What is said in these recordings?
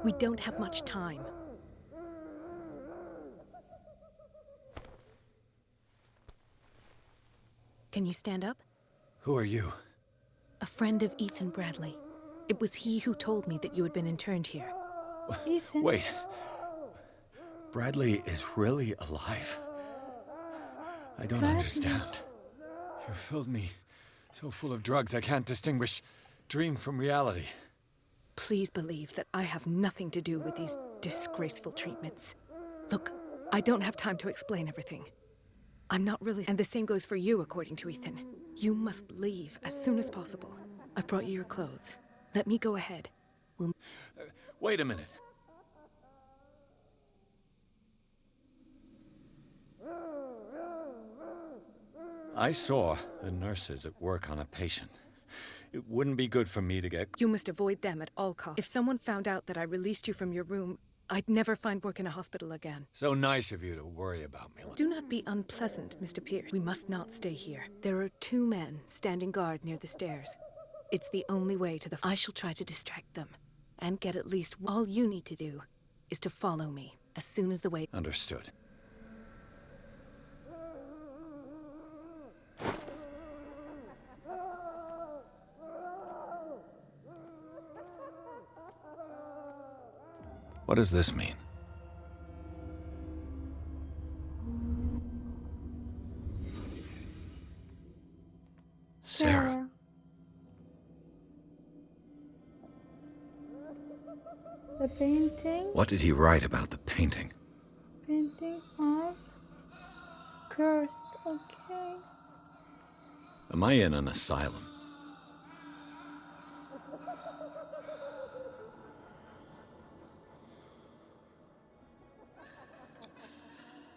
We don't have much time. Can you stand up? Who are you? A friend of Ethan Bradley. It was he who told me that you had been interned here. Ethan. Wait. Bradley is really alive? I don't understand. You filled me so full of drugs I can't distinguish dream from reality. Please believe that I have nothing to do with these disgraceful treatments. Look, I don't have time to explain everything. I'm not really... And the same goes for you, according to Ethan. You must leave as soon as possible. I've brought you your clothes. Let me go ahead. Wait a minute. I saw the nurses at work on a patient. It wouldn't be good for me to get... You must avoid them at all costs. If someone found out that I released you from your room, I'd never find work in a hospital again. So nice of you to worry about me. Do not be unpleasant, Mr. Pierce. We must not stay here. There are 2 men standing guard near the stairs. It's the only way to the... I shall try to distract them and get at least... All you need to do is to follow me as soon as the way... Understood. What does this mean? Sarah. The painting. What did he write about the painting? Painting of cursed. Okay. Am I in an asylum?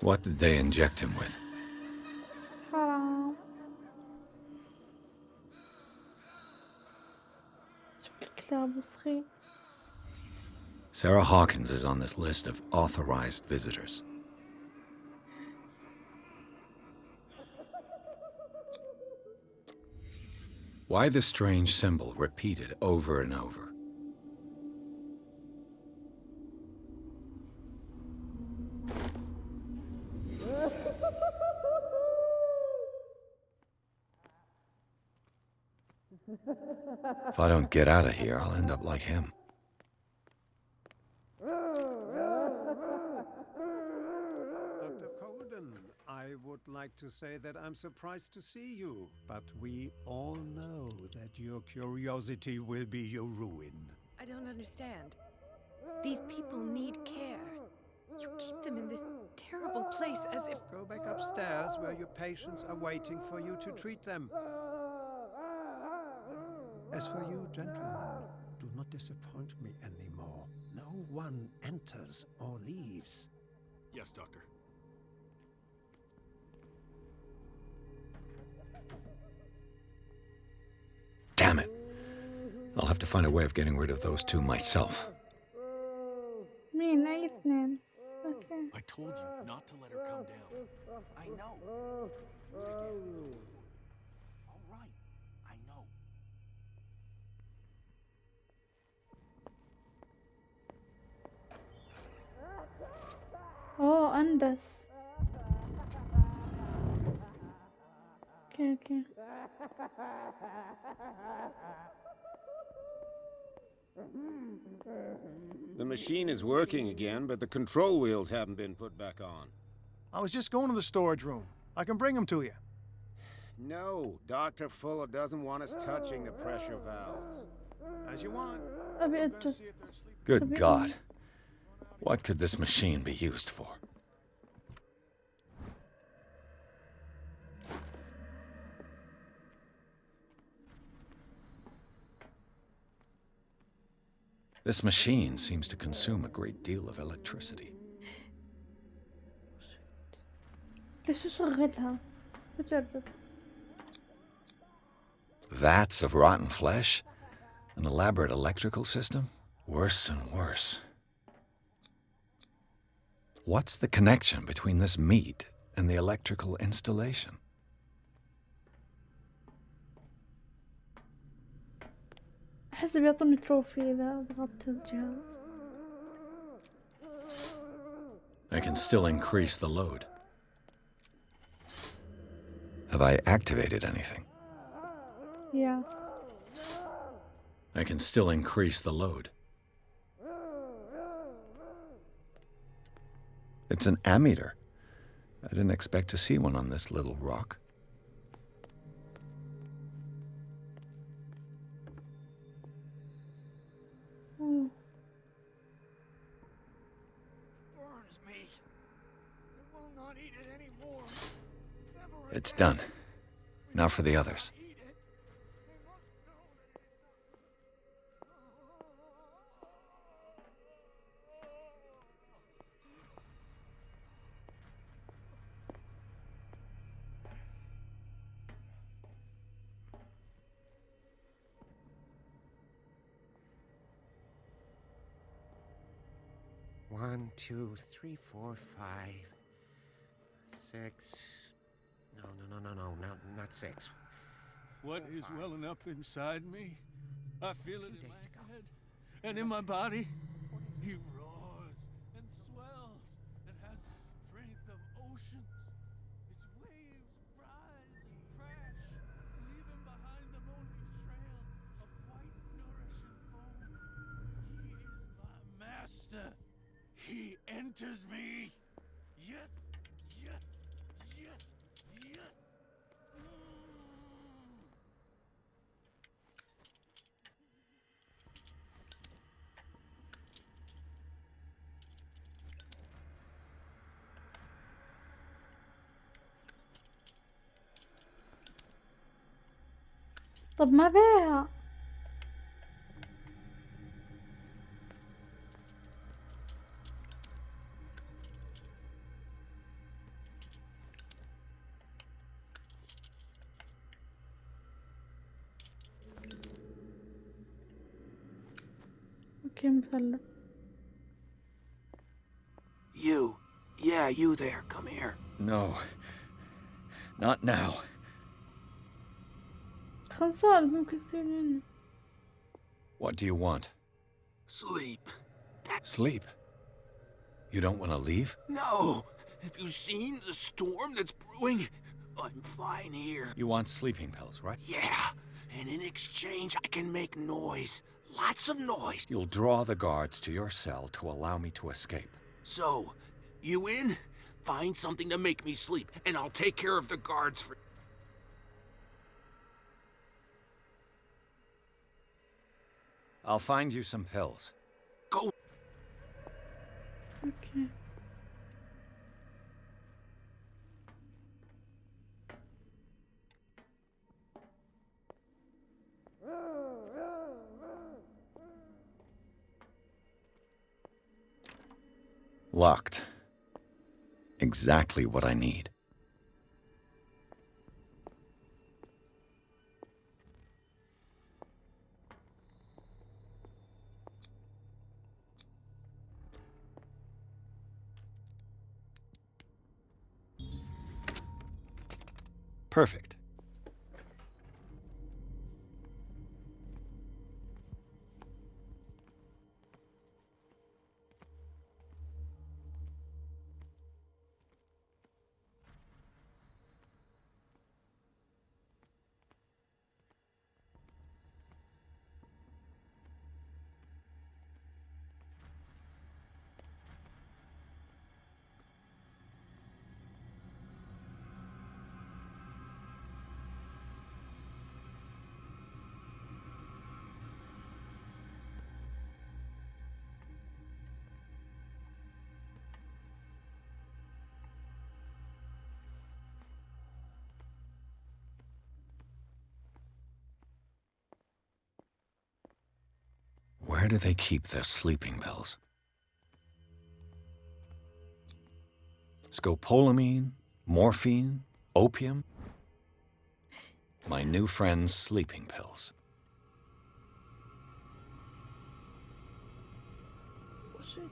What did they inject him with? Haram. شوف الكلاب صغير. Sarah Hawkins is on this list of authorized visitors. Why this strange symbol repeated over and over? If I don't get out of here, I'll end up like him. Dr. Colden, I would like to say that I'm surprised to see you, but we all know that your curiosity will be your ruin. I don't understand. These people need care. You keep them in this terrible place as if... Go back upstairs where your patients are waiting for you to treat them. As for you, gentlemen, do not disappoint me anymore. No one enters or leaves. Yes, Doctor. Damn it. I'll have to find a way of getting rid of those 2 myself. مين أي اثنين؟ Okay. I told you not to let her come down. I know. Do it again. All right. I know. Oh, أندس. Okay. The machine is working again, but the control wheels haven't been put back on. I was just going to the storage room. I can bring them to you. No, Dr. Fuller doesn't want us touching the pressure valves. As you want. أبي أدرس. Good God. What could this machine be used for? This machine seems to consume a great deal of electricity. ليش أشغلها؟ بجرب. Vats of rotten flesh? An elaborate electrical system? Worse and worse. What's the connection between this meat and the electrical installation? أحس بيعطوني تروفي إذا ضغطت الجهاز. I can still increase the load. Have I activated anything? Yeah. I can still increase the load. It's an ammeter. I didn't expect to see one on this little rock. Oh. Burns me. I will not eat it anymore. Never It's again. done. Now for the others. Eat it. They must know that it is not. One, two, three, four, 5, 6. No, not 6. What is welling up inside me? I feel it in days my to go. head and in my body. He roars and swells and has strength of oceans. Its waves rise and crash, leaving behind them only trail of white, nourishing foam. He is my master. He enters me. Yes, yes, yes, yes. طب ما بيها. اوكي مثلث. You. Yeah, you there. Come here. No. Not now. خلنا نسولف ممكن يستفيد منه. What do you want? Sleep. Sleep? You don't want to leave? No. Have you seen the storm that's brewing? I'm fine here. You want sleeping pills, right? Yeah. And in exchange, I can make noise. Lots of noise. You'll draw the guards to your cell to allow me to escape. So, you in? Find something to make me sleep, and I'll take care of the guards for... I'll find you some pills. Go. اوكي. Locked. Exactly what I need. Perfect. Where do they keep their sleeping pills? Scopolamine, morphine, opium? My new friend's sleeping pills. شيت.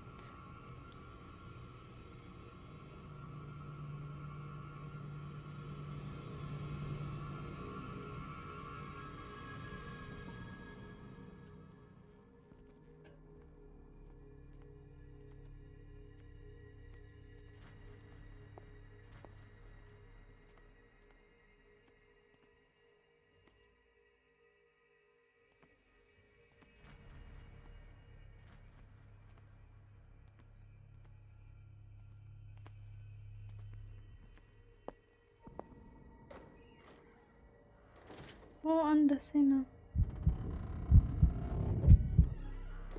هو أندس هنا.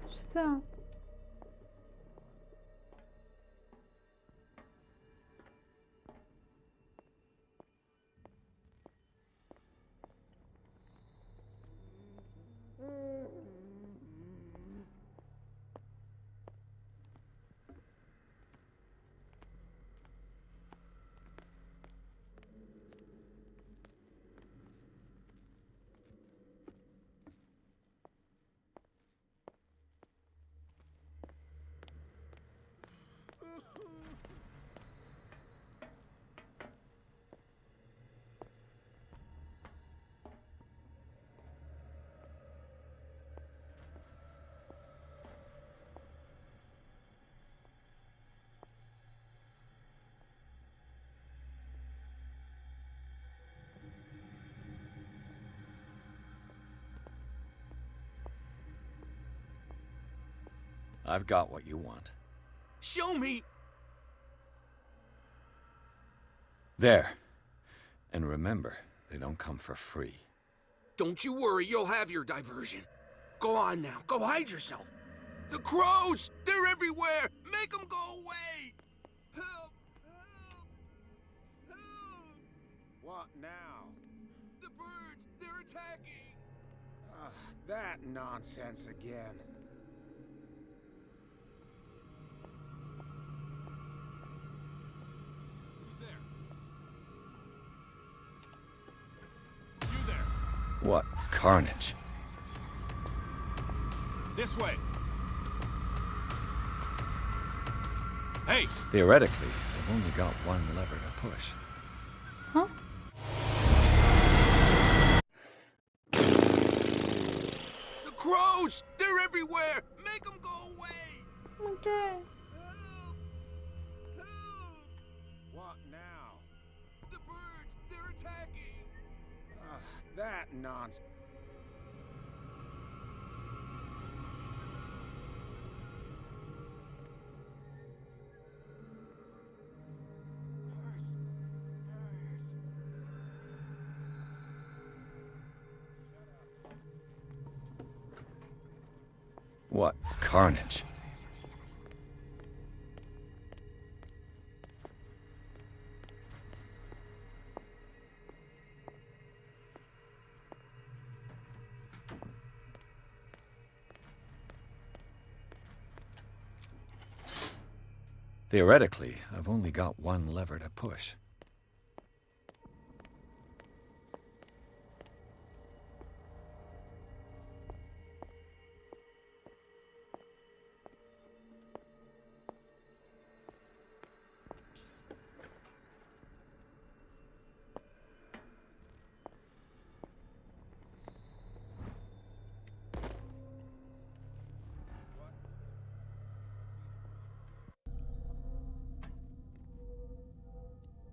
ايش ذا؟ I've got what you want. Show me! There. And remember, they don't come for free. Don't you worry, you'll have your diversion. Go on now, go hide yourself. The crows! They're everywhere! Make them go away! Help! Help! Help! What now? The birds! They're attacking! That nonsense again. Who's there? You there! What carnage. This way! Hey! Theoretically, I've only got one lever to push. Huh? The crows! They're everywhere! Make them go away! Okay. Help! Help! What now? The birds! They're attacking! That nonsense. What carnage. Theoretically, I've only got one lever to push.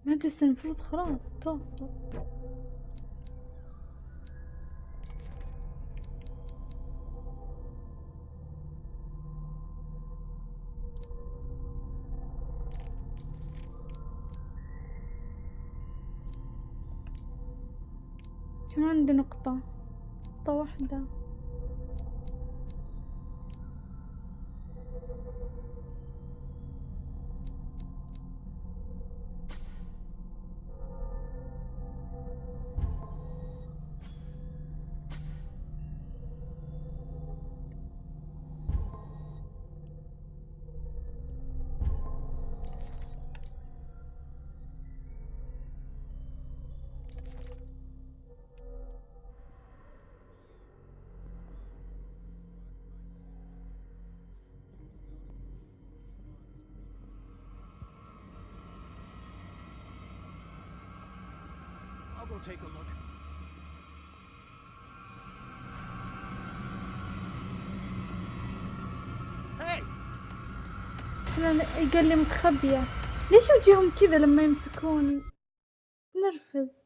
ما تست المفروض خلاص توصل. كم عندي نقطة واحدة. I'll go take a look. Hey! قال لي متخبية. ليش وجههم كذا لما يمسكوني؟ نرفز.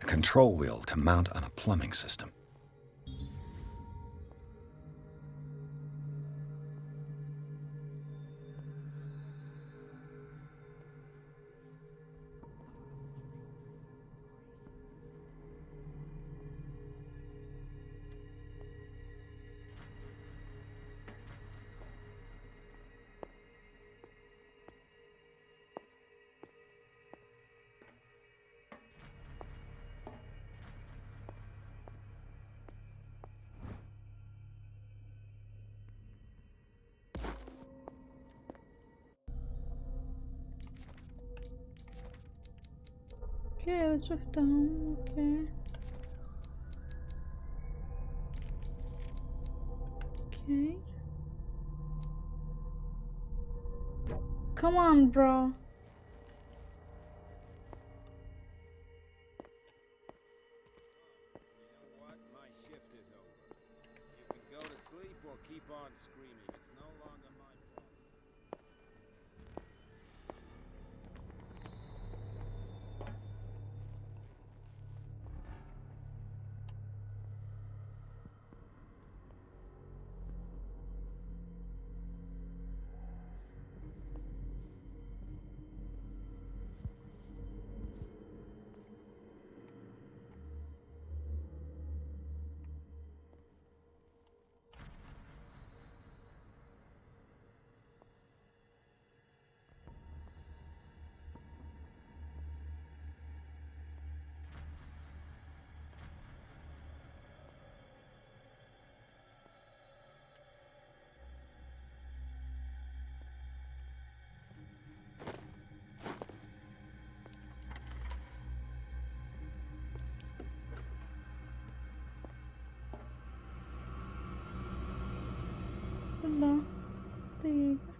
The control wheel to mount on a plumbing system. اوكي شفتهم. اوكي اوكي come on bro. What? My shift is over. You can go to sleep or keep on screaming. It's no longer my لا دقيقة.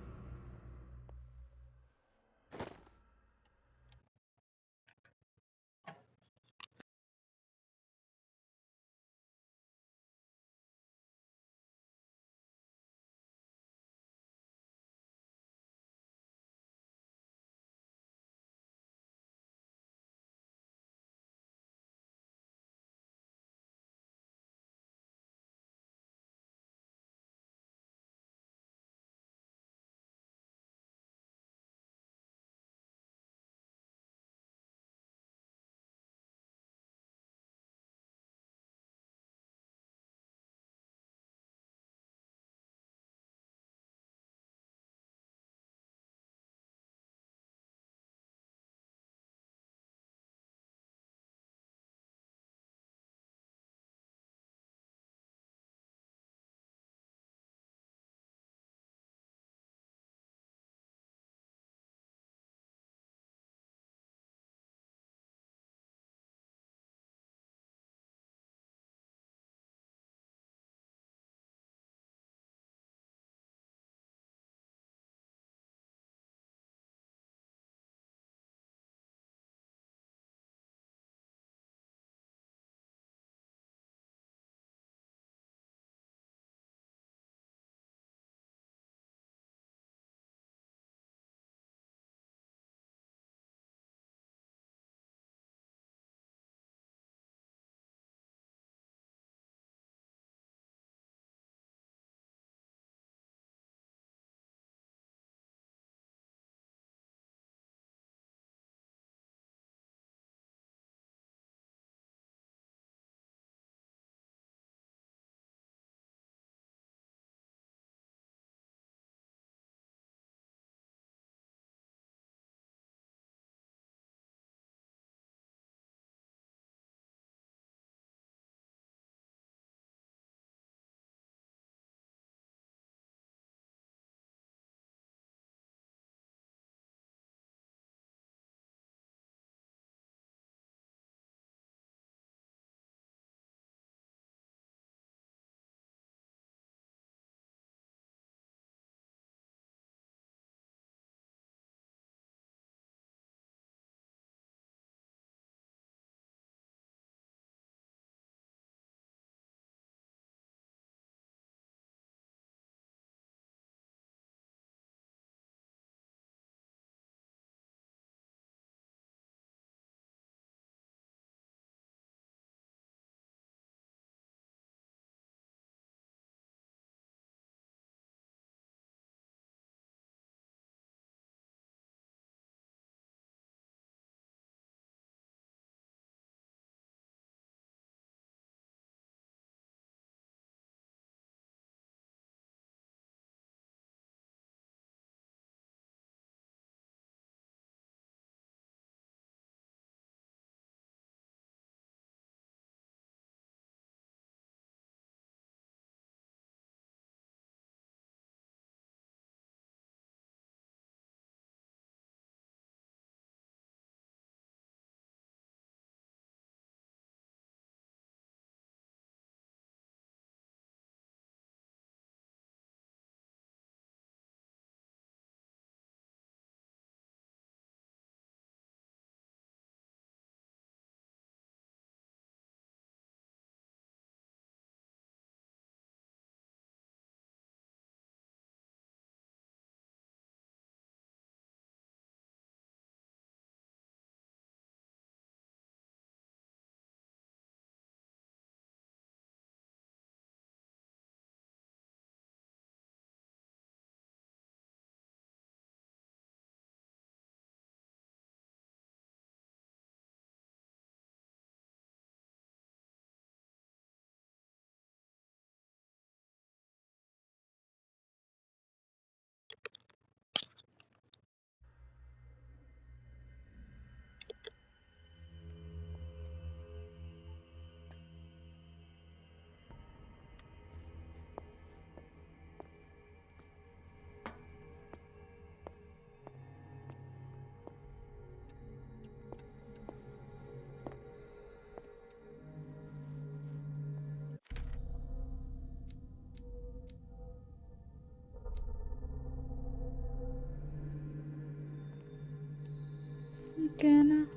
مسكينة.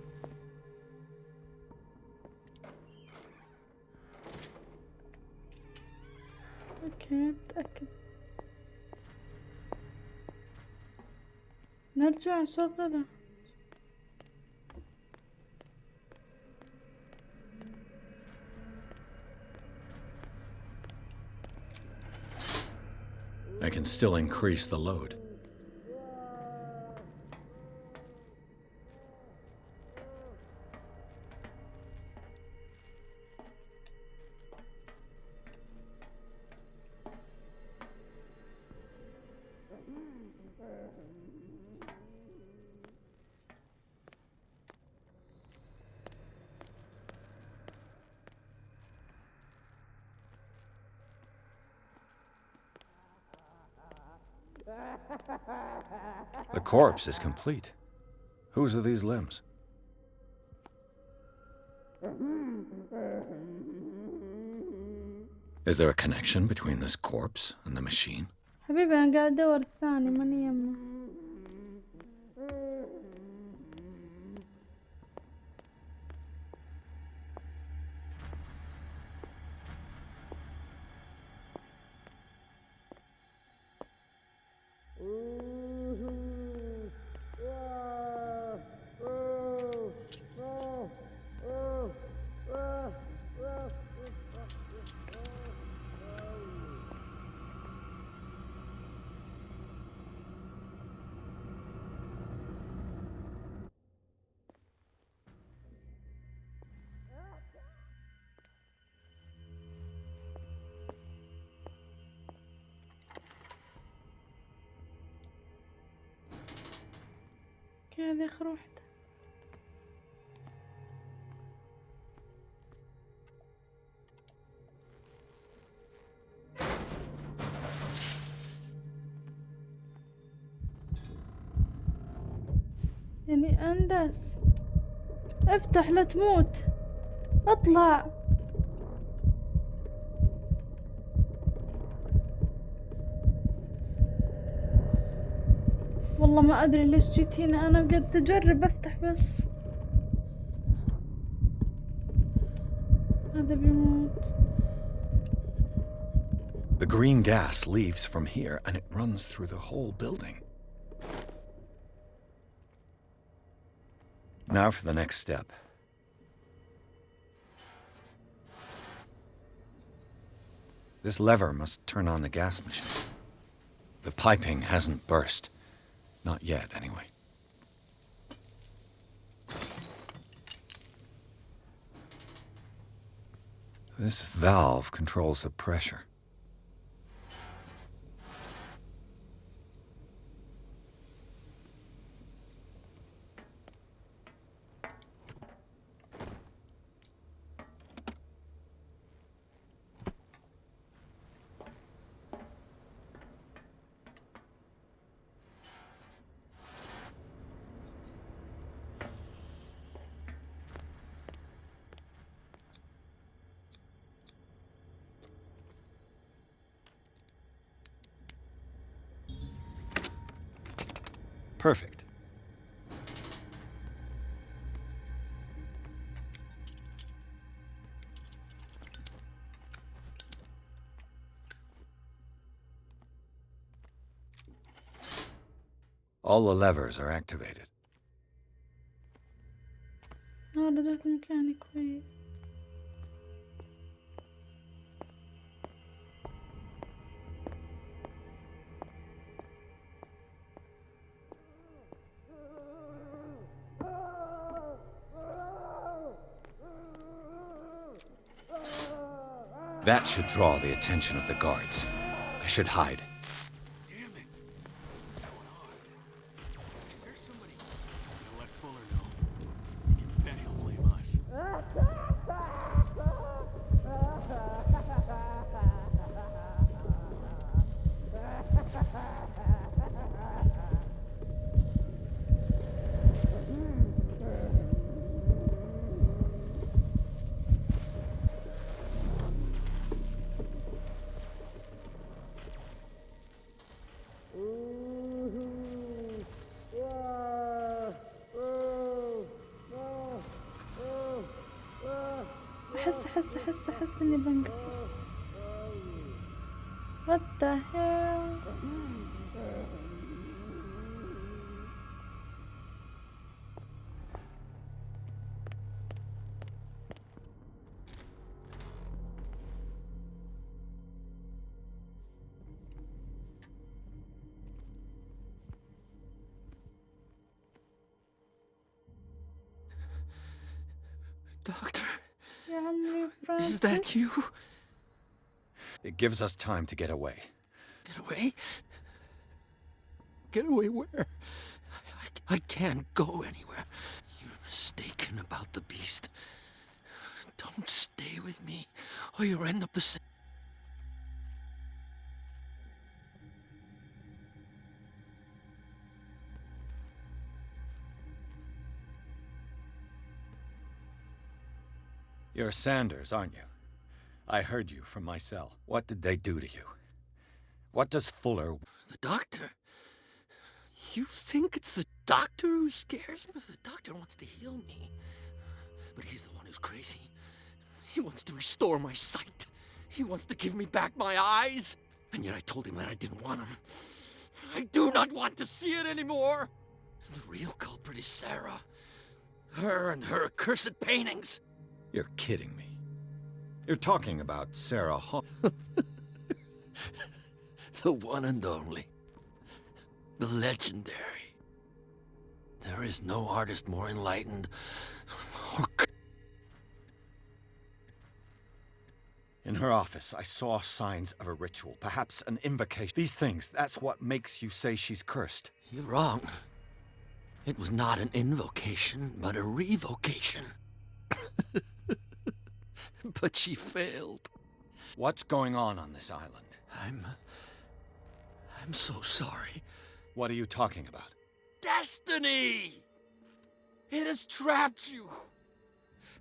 اوكي اتأكد. نرجع نشغله. I can still increase the load. The corpse is complete. Whose are these limbs? Is there a connection between this corpse and the machine? حبيبي أنا قاعد أدور الثاني ماني يمه. هذه آخر واحدة. يعني أندس افتح لا تموت اطلع. والله ما أدري ليش جيت هنا. أنا قد أجرب أفتح بس هذا بيموت. The green gas leaves from here and it runs through the whole building. Now for the next step. This lever must turn on the gas machine. The piping hasn't burst. Not yet, anyway. This valve controls the pressure. Perfect. All the levers are activated. رجعت مكاني كويس. That should draw the attention of the guards. I should hide. Damn it! What's going on? Is there somebody? We'll let Fuller know. You can bet he'll blame us. أحس إني بنقطع. What the hell? Doctor, يا عمي is فرانسيس. that you? It gives us time to get away. Get away? Get away where? I can't go anywhere. You're mistaken about the beast. Don't stay with me, or you'll end up the same. You're Sanders, aren't you? I heard you from my cell. What did they do to you? What does Fuller... The doctor? You think it's the doctor who scares me? The doctor wants to heal me. But he's the one who's crazy. He wants to restore my sight. He wants to give me back my eyes. And yet I told him that I didn't want him. I do not want to see it anymore. The real culprit is Sarah. Her and her accursed paintings. You're kidding me. You're talking about Sarah Hall. The one and only. The legendary. There is no artist more enlightened or... In her office, I saw signs of a ritual, perhaps an invocation. These things, that's what makes you say she's cursed. You're wrong. It was not an invocation, but a revocation. But she failed. What's going on this island? I'm so sorry. What are you talking about? Destiny! It has trapped you.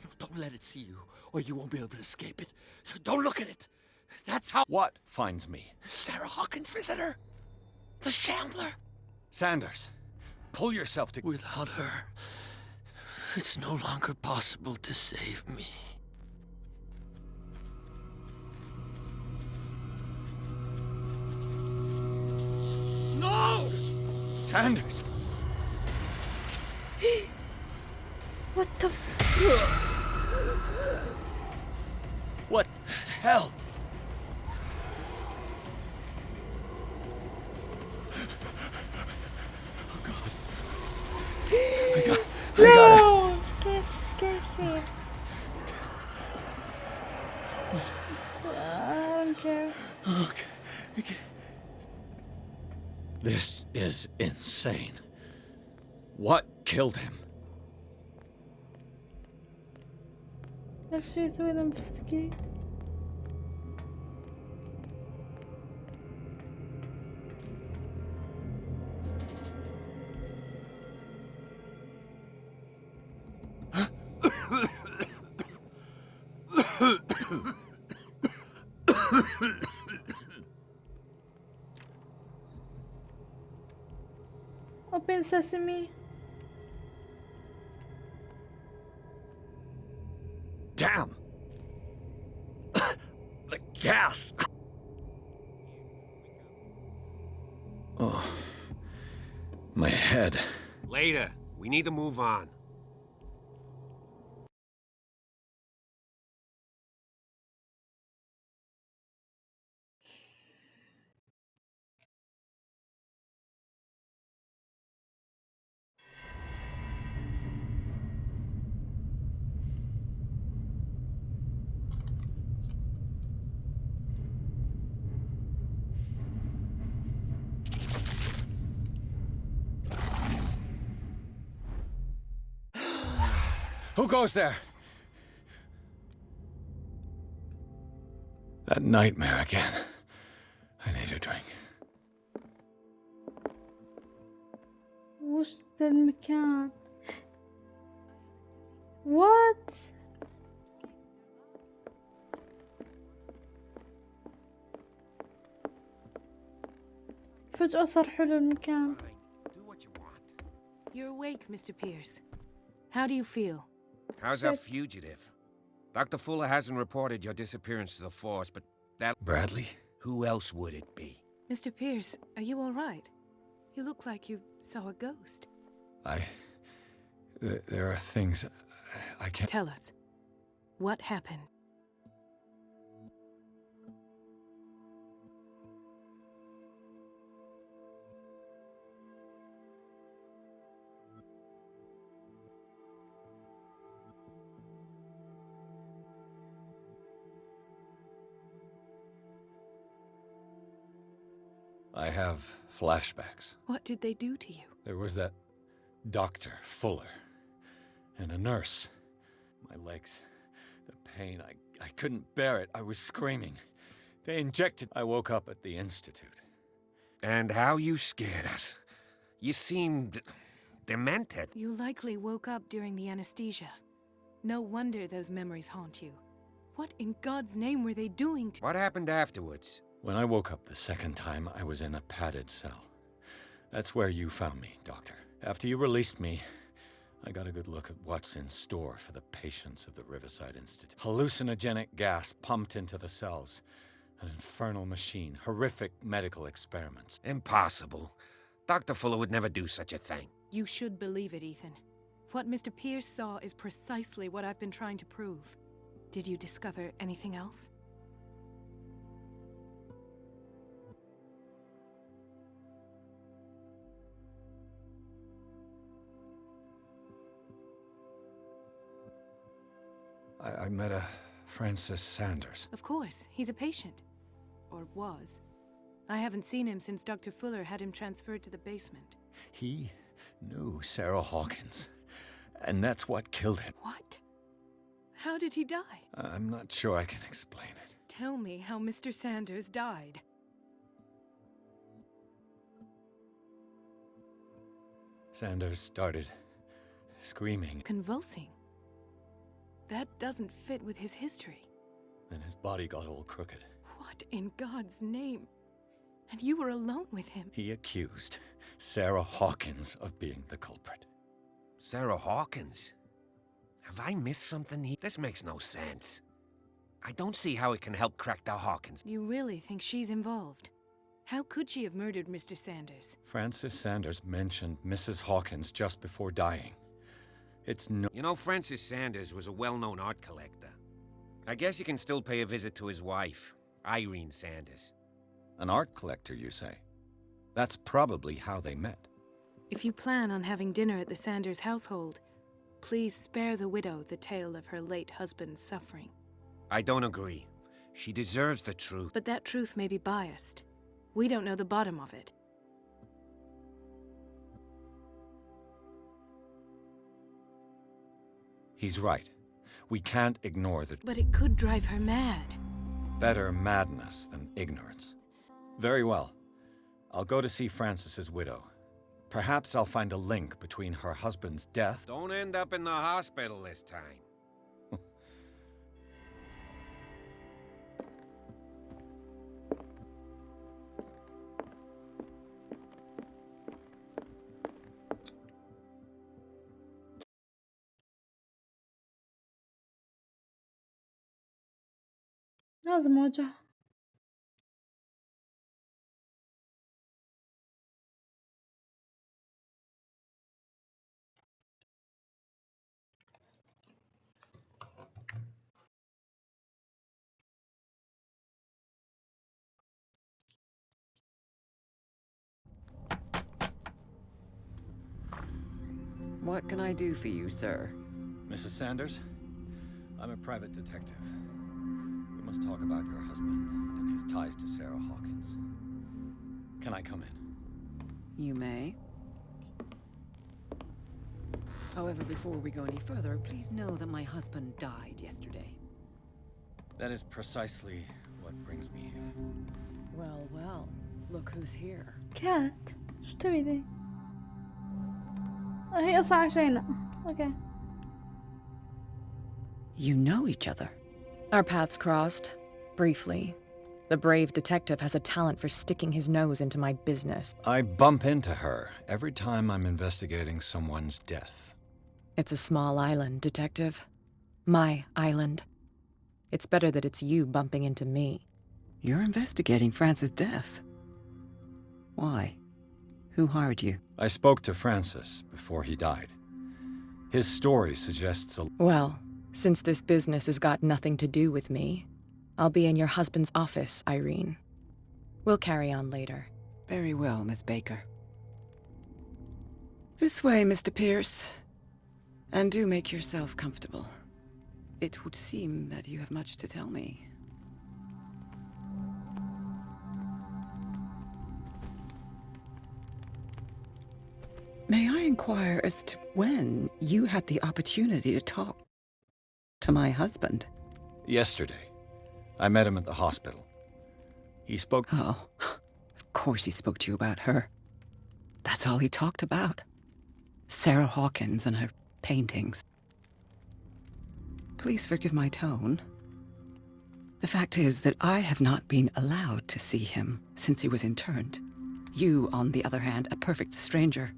No, don't let it see you, or you won't be able to escape it. Don't look at it. That's how... What finds me? Sarah Hawkins' visitor. The Shambler. Sanders, pull yourself together. Without her, it's no longer possible to save me. No! Sanders! What the What the hell? Oh God. I got No! Scared. I don't care. Okay. This is insane. What killed him? Let's see through and investigate. Open sesame. Damn! The gas! Oh, my head. Later. We need to move on. Who goes there? That nightmare again. I need a drink. وش ذا المكان؟ What? فجأة صار حلو المكان. Fine. Do what you want. You're awake, Mr. Pierce. How do you feel? How's our fugitive? Dr. Fuller hasn't reported your disappearance to the force, but that... Bradley? Who else would it be? Mr. Pierce, are you all right? You look like you saw a ghost. There are things I can't... Tell us. What happened? I have flashbacks. What did they do to you? There was that Dr. Fuller and a nurse. My legs, the pain, I couldn't bear it. I was screaming. They injected. I woke up at the Institute. And how you scared us. You seemed... demented. You likely woke up during the anesthesia. No wonder those memories haunt you. What in God's name were they doing to... What happened afterwards? When I woke up the second time, I was in a padded cell. That's where you found me, Doctor. After you released me, I got a good look at what's in store for the patients of the Riverside Institute. Hallucinogenic gas pumped into the cells. An infernal machine. Horrific medical experiments. Impossible. Dr. Fuller would never do such a thing. You should believe it, Ethan. What Mr. Pierce saw is precisely what I've been trying to prove. Did you discover anything else? I met a Francis Sanders. Of course, he's a patient. Or was. I haven't seen him since Dr. Fuller had him transferred to the basement. He knew Sarah Hawkins, and that's what killed him. What? How did he die? I'm not sure I can explain it. Tell me how Mr. Sanders died. Sanders started screaming. Convulsing. That doesn't fit with his history. Then his body got all crooked. What in God's name? And you were alone with him. He accused Sarah Hawkins of being the culprit. Sarah Hawkins? Have I missed something here? This makes no sense. I don't see how it can help crack the Hawkins. You really think she's involved? How could she have murdered Mr. Sanders? Francis Sanders mentioned Mrs. Hawkins just before dying. It's no... You know, Francis Sanders was a well-known art collector. I guess you can still pay a visit to his wife, Irene Sanders. An art collector, you say? That's probably how they met. If you plan on having dinner at the Sanders household, please spare the widow the tale of her late husband's suffering. I don't agree. She deserves the truth. But that truth may be biased. We don't know the bottom of it. He's right. We can't ignore the... But it could drive her mad. Better madness than ignorance. Very well. I'll go to see Francis's widow. Perhaps I'll find a link between her husband's death... Don't end up in the hospital this time. لازم أواجه. What can I do for you, sir? Mrs. Sanders? I'm a private detective. We must talk about your husband and his ties to Sarah Hawkins. Can I come in? You may. However, before we go any further, please know that my husband died yesterday. That is precisely what brings me here. Well, well, look who's here. كات شو تبي ذي؟ هي أصلا عشينا. Okay. You know each other. Our paths crossed, briefly. The brave detective has a talent for sticking his nose into my business. I bump into her every time I'm investigating someone's death. It's a small island, detective. My island. It's better that it's you bumping into me. You're investigating Francis' death. Why? Who hired you? I spoke to Francis before he died. His story suggests a... Well, since this business has got nothing to do with me, I'll be in your husband's office, Irene. We'll carry on later. Very well, Miss Baker. This way, Mr. Pierce. And do make yourself comfortable. It would seem that you have much to tell me. May I inquire as to when you had the opportunity to talk to my husband? Yesterday. I met him at the hospital. He spoke... Oh, of course he spoke to you about her. That's all he talked about. Sarah Hawkins and her paintings. Please forgive my tone. The fact is that I have not been allowed to see him since he was interned. You, on the other hand, a perfect stranger,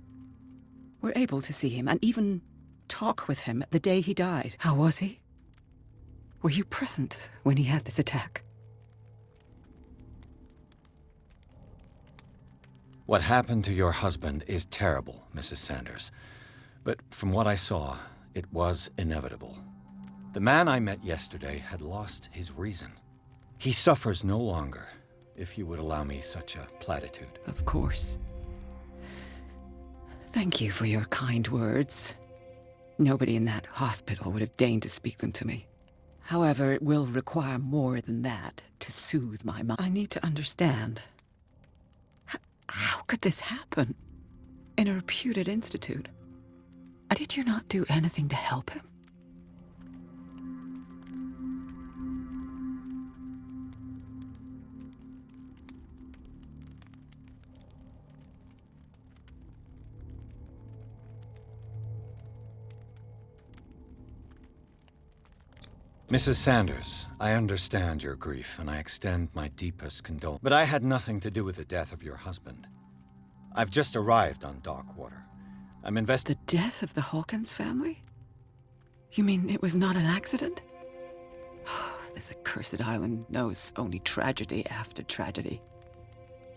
were able to see him and even talk with him the day he died. How was he? Were you present when he had this attack? What happened to your husband is terrible, Mrs. Sanders. But from what I saw, it was inevitable. The man I met yesterday had lost his reason. He suffers no longer, if you would allow me such a platitude. Of course. Thank you for your kind words. Nobody in that hospital would have deigned to speak them to me. However, it will require more than that to soothe my mind. I need to understand. How could this happen? In a reputed institute? Did you not do anything to help him? Mrs. Sanders, I understand your grief, and I extend my deepest condolences. But I had nothing to do with the death of your husband. I've just arrived on Darkwater. I'm The death of the Hawkins family? You mean it was not an accident? This accursed island knows only tragedy after tragedy.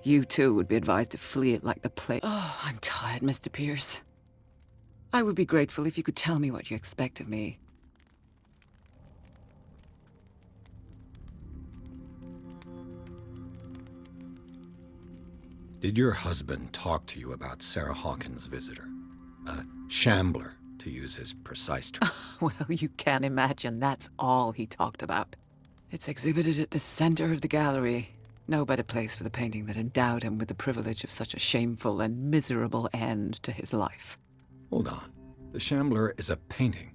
You too would be advised to flee it like the plague. Oh, I'm tired, Mr. Pierce. I would be grateful if you could tell me what you expect of me. Did your husband talk to you about Sarah Hawkins' visitor? A shambler, to use his precise term. Well, you can imagine that's all he talked about. It's exhibited at the center of the gallery. No better place for the painting that endowed him with the privilege of such a shameful and miserable end to his life. Hold on. The Shambler is a painting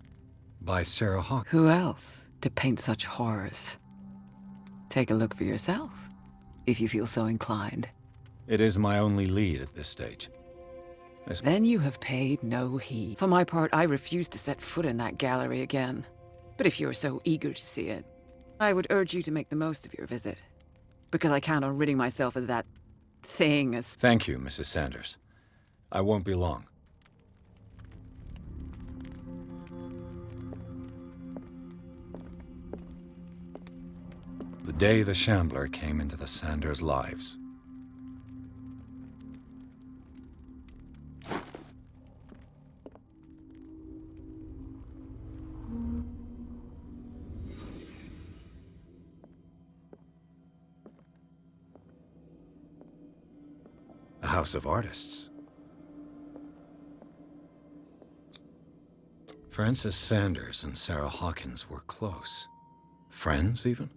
by Sarah Hawkins. Who else to paint such horrors? Take a look for yourself, if you feel so inclined. It is my only lead at this stage. Then you have paid no heed. For my part, I refuse to set foot in that gallery again. But if you're so eager to see it, I would urge you to make the most of your visit. Because I count on ridding myself of that thing as... Thank you, Mrs. Sanders. I won't be long. The day the Shambler came into the Sanders' lives. A house of artists. Francis Sanders and Sarah Hawkins were close. Friends, even?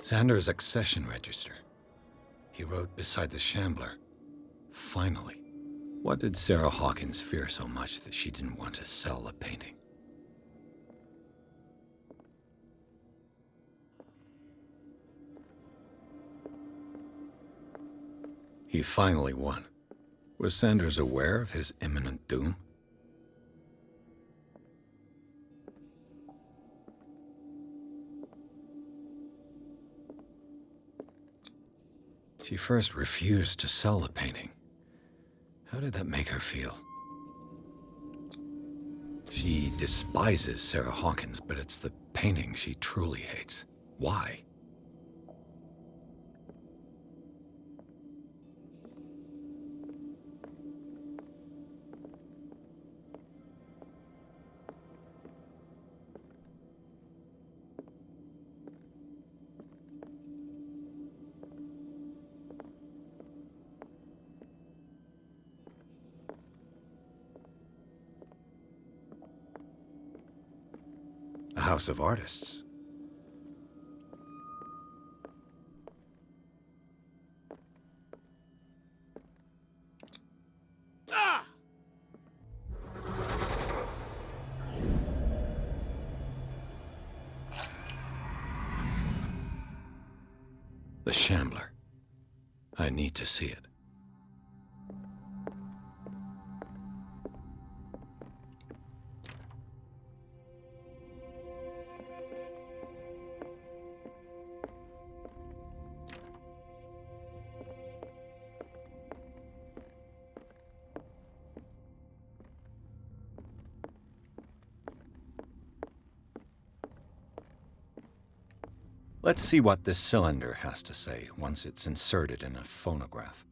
Sanders' accession register. He wrote beside the Shambler, "Finally." What did Sarah Hawkins fear so much that she didn't want to sell the painting? He finally won. Was Sanders aware of his imminent doom? She first refused to sell the painting. How did that make her feel? She despises Sarah Hawkins, but it's the painting she truly hates. Why? A house of artists. Ah! The Shambler. I need to see it. Let's see what this cylinder has to say once it's inserted in a phonograph.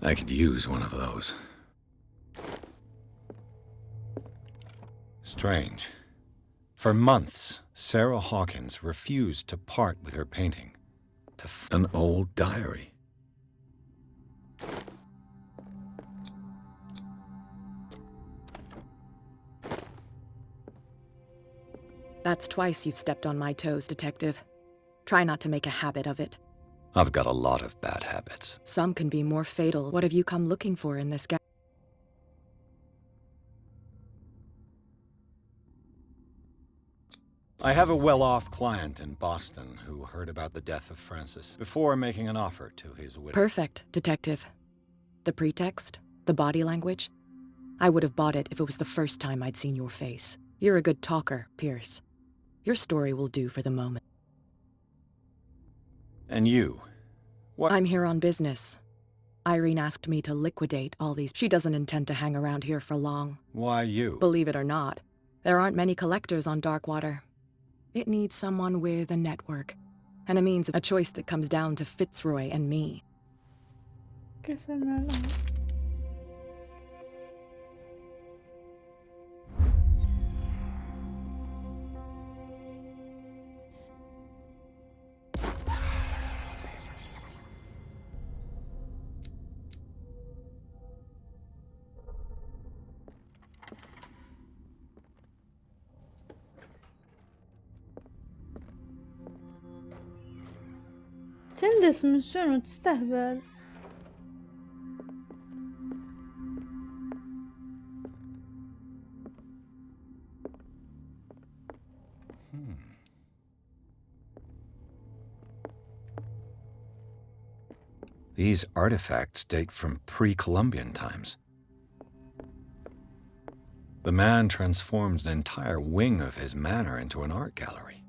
I could use one of those. Strange. For months, Sarah Hawkins refused to part with her painting. An old diary. That's twice you've stepped on my toes, Detective. Try not to make a habit of it. I've got a lot of bad habits. Some can be more fatal. What have you come looking for in this guy? I have a well-off client in Boston who heard about the death of Francis before making an offer to his widow. Perfect, Detective. The pretext? The body language? I would have bought it if it was the first time I'd seen your face. You're a good talker, Pierce. Your story will do for the moment. And you? What? I'm here on business. Irene asked me to liquidate all these. She doesn't intend to hang around here for long. Why you? Believe it or not, there aren't many collectors on Darkwater. It needs someone with a network, and a choice that comes down to Fitzroy and me. Kesemel. تندس من شنو تستهبل؟ These artifacts date from pre-Columbian times. The man transformed an entire wing of his manor into an art gallery.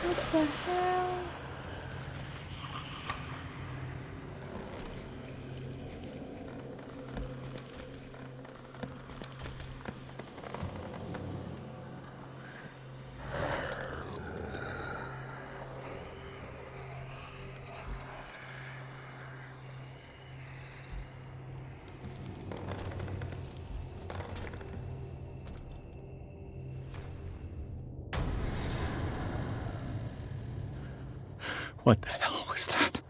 What the hell? What the hell was that?